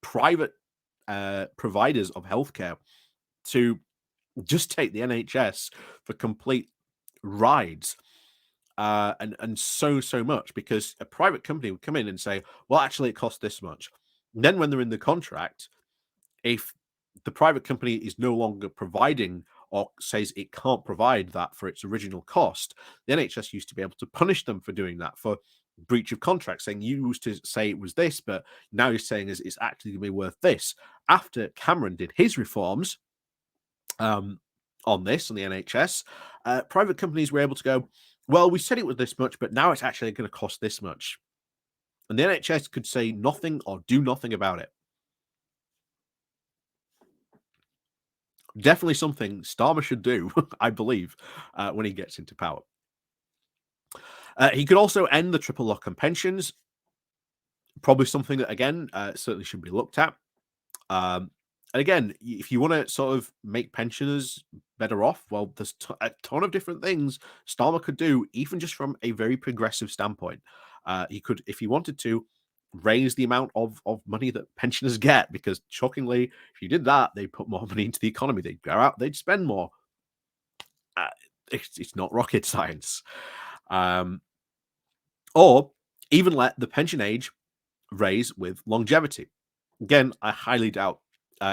Speaker 1: private providers of healthcare to just take the NHS for complete rides. And so much, because a private company would come in and say, well, actually, it costs this much. And then when they're in the contract, if the private company is no longer providing or says it can't provide that for its original cost, the NHS used to be able to punish them for doing that, for breach of contract, saying you used to say it was this, but now you're saying it's actually going to be worth this. After Cameron did his reforms on this, on the NHS, private companies were able to go, well, we said it was this much, but now it's actually going to cost this much. And the NHS could say nothing or do nothing about it. Definitely something Starmer should do, I believe, when he gets into power. He could also end the triple lock on pensions. Probably something that, again, certainly should be looked at. And again, if you want to sort of make pensioners better off, well, there's a ton of different things Starmer could do, even just from a very progressive standpoint. He could, if he wanted to, raise the amount of money that pensioners get, because shockingly, if you did that, they'd put more money into the economy. They'd go out, they'd spend more. It's not rocket science. Or even let the pension age raise with longevity. Again, I highly doubt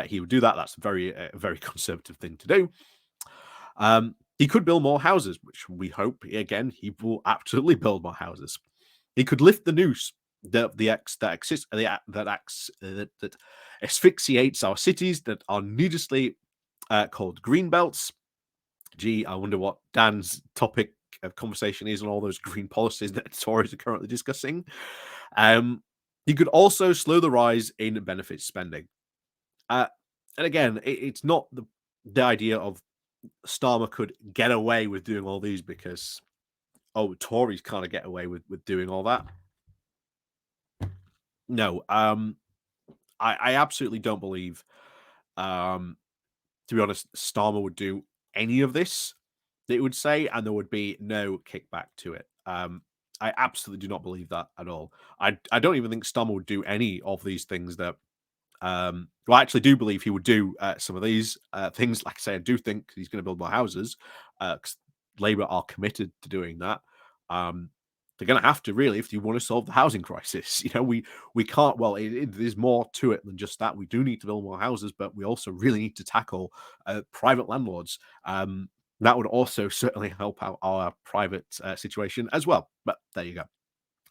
Speaker 1: he would do that. That's a very conservative thing to do. He could build more houses, which we hope, again, he will absolutely build more houses. He could lift the noose that asphyxiates our cities, that are needlessly called green belts. Gee, I wonder what Dan's topic of conversation is on all those green policies that Tories are currently discussing. He could also slow the rise in benefits spending. And again, it's not the idea of Starmer could get away with doing all these because, oh, Tories kind of get away with doing all that. No, I absolutely don't believe, to be honest, Starmer would do any of this that it would say, and there would be no kickback to it. I absolutely do not believe that at all. I don't even think Starmer would do any of these things that well, I actually do believe he would do some of these things. Like I say, I do think he's going to build more houses because Labour are committed to doing that. They're going to have to, really, if you want to solve the housing crisis. You know, we can't. Well, there's more to it than just that. We do need to build more houses, but we also really need to tackle private landlords. That would also certainly help out our private situation as well. But there you go.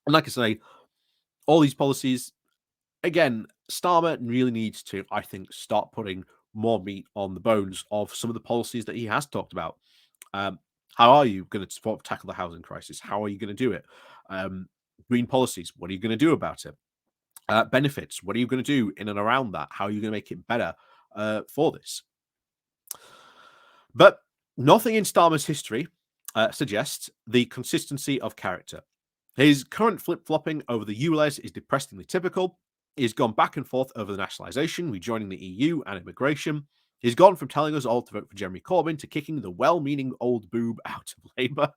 Speaker 1: And like I say, all these policies, again, Starmer really needs to, I think, start putting more meat on the bones of some of the policies that he has talked about. How are you going to tackle the housing crisis? How are you going to do it? Green policies, what are you going to do about it? Benefits, what are you going to do in and around that? How are you going to make it better for this? But nothing in Starmer's history suggests the consistency of character. His current flip-flopping over the ULEZ is depressingly typical. He's gone back and forth over the nationalisation, rejoining the EU, and immigration. He's gone from telling us all to vote for Jeremy Corbyn to kicking the well-meaning old boob out of Labour.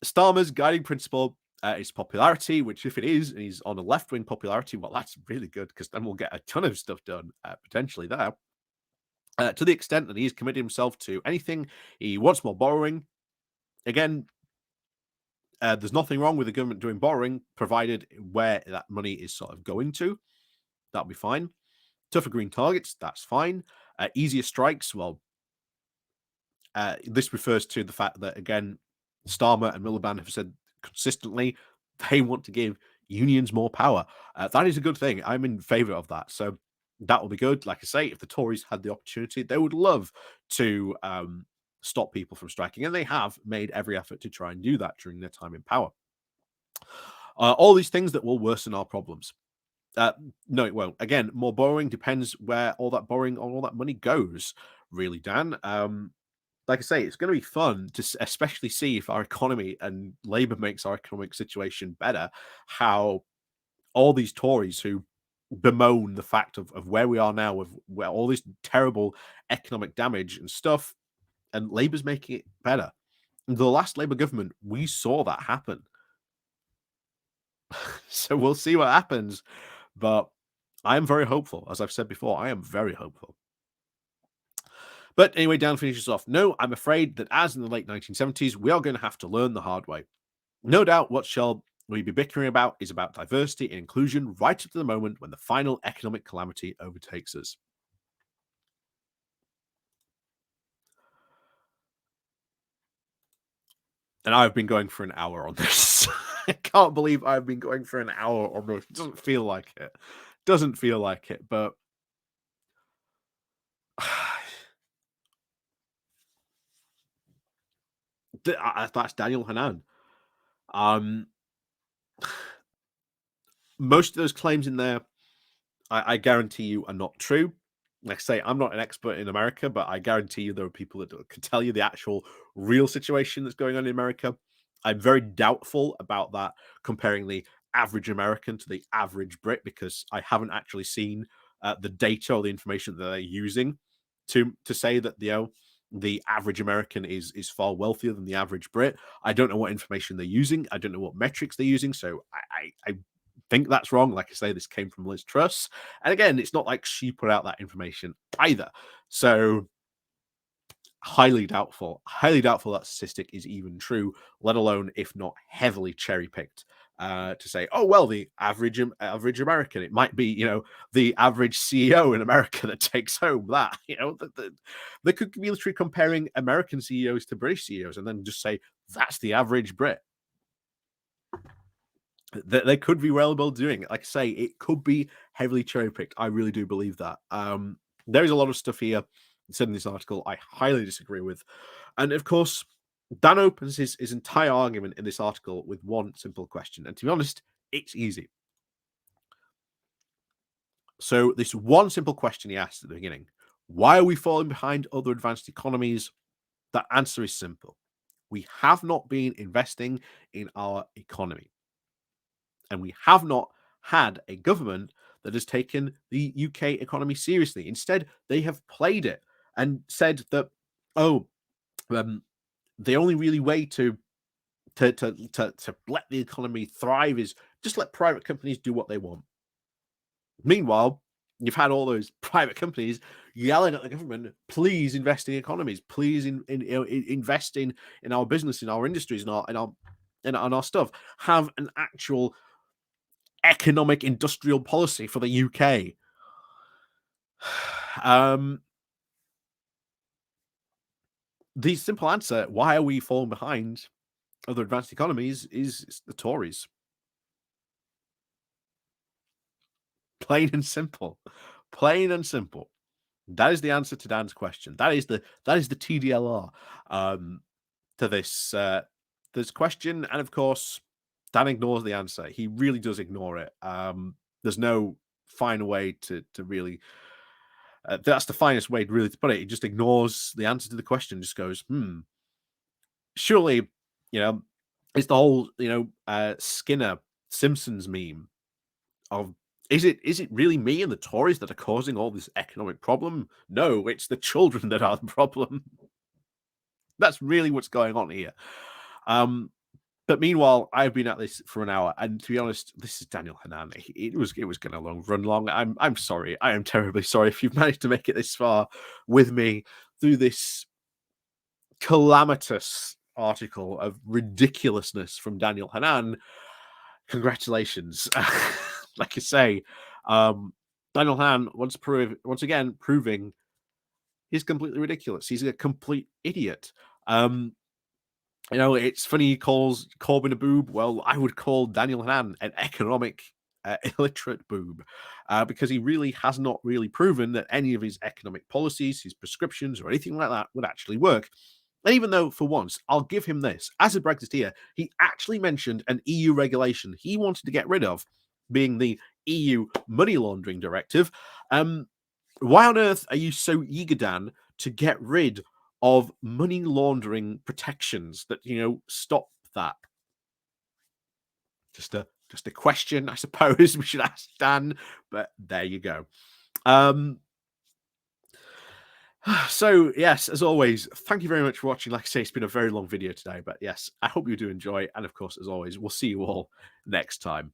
Speaker 1: Starmer's guiding principle is popularity, which, if it is, and he's on a left-wing popularity, well, that's really good, because then we'll get a ton of stuff done, potentially there. To the extent that he's committed himself to anything, he wants more borrowing. Again, there's nothing wrong with the government doing borrowing, provided where that money is sort of going to. That'll be fine. Tougher green targets, that's fine. Easier strikes, well, this refers to the fact that, again, Starmer and Miliband have said consistently they want to give unions more power. That is a good thing. I'm in favor of that. So that will be good. Like I say, if the Tories had the opportunity, they would love to stop people from striking, and they have made every effort to try and do that during their time in power. All these things that will worsen our problems. No, it won't. Again, more borrowing depends where all that borrowing, all that money goes. Really, Dan. Like I say, it's going to be fun to especially see if our economy and Labour makes our economic situation better. How all these Tories who bemoan the fact of where we are now, with where all this terrible economic damage and stuff, and Labour's making it better. In the last Labour government, we saw that happen. So we'll see what happens. But I am very hopeful. As I've said before, I am very hopeful. But anyway, Dan finishes off. No, I'm afraid that as in the late 1970s, we are going to have to learn the hard way. No doubt what shall we be bickering about is about diversity and inclusion right up to the moment when the final economic calamity overtakes us. And I've been going for an hour on this. I can't believe I've been going for an hour on this. It doesn't feel like it. Doesn't feel like it, but that's Daniel Hannan. Um, most of those claims in there, I guarantee you, are not true. Like I say, I'm not an expert in America, but I guarantee you there are people that can tell you the actual real situation that's going on in America. I'm very doubtful about that, comparing the average American to the average Brit, because I haven't actually seen the data or the information that they're using to say that the average American is far wealthier than the average Brit. I don't know what information they're using. I don't know what metrics they're using. So I think that's wrong. Like I say, this came from Liz Truss. And again, it's not like she put out that information either. So highly doubtful that statistic is even true, let alone if not heavily cherry picked. To say, oh well, the average American, it might be the average CEO in America that takes home that they could be literally comparing American CEOs to British CEOs and then just say that's the average Brit. They could be well doing it. Like I say, it could be heavily cherry picked. I really do believe that. There is a lot of stuff here said in this article I highly disagree with, and of course, Dan opens his entire argument in this article with one simple question, and to be honest, it's easy. So, this one simple question he asked at the beginning: why are we falling behind other advanced economies? The answer is simple: we have not been investing in our economy. And we have not had a government that has taken the UK economy seriously. Instead, they have played it and said that, oh, the only really way to let the economy thrive is just let private companies do what they want. Meanwhile, you've had all those private companies yelling at the government, please invest in economies, please invest in our business, in our industries, in our stuff. Have an actual economic industrial policy for the UK. The simple answer, why are we falling behind other advanced economies, is the Tories. Plain and simple. Plain and simple. That is the answer to Dan's question. That is the TDLR to this question. And of course, Dan ignores the answer. He really does ignore it. There's no fine way to really that's the finest way really to put it. He just ignores the answer to the question, just goes, surely, it's the whole, Skinner Simpsons meme of, is it really me and the Tories that are causing all this economic problem? No, it's the children that are the problem. That's really what's going on here. But meanwhile, I've been at this for an hour, and to be honest, this is Daniel Hannan. It was going to run long. I'm sorry. I am terribly sorry if you've managed to make it this far with me through this calamitous article of ridiculousness from Daniel Hannan. Congratulations. Like you say, Daniel Hannan once again proving he's completely ridiculous. He's a complete idiot. You know, it's funny he calls Corbyn a boob. Well, I would call Daniel Hannan an economic illiterate boob, because he really has not really proven that any of his economic policies, his prescriptions, or anything like that would actually work. And even though, for once, I'll give him this, as a Brexiteer, he actually mentioned an EU regulation he wanted to get rid of, being the EU money laundering directive. Why on earth are you so eager, Dan, to get rid of money laundering protections that, stop that? Just a question, I suppose we should ask Dan, but there you go. So yes, as always, thank you very much for watching. Like I say, it's been a very long video today, but yes, I hope you do enjoy. And of course, as always, we'll see you all next time.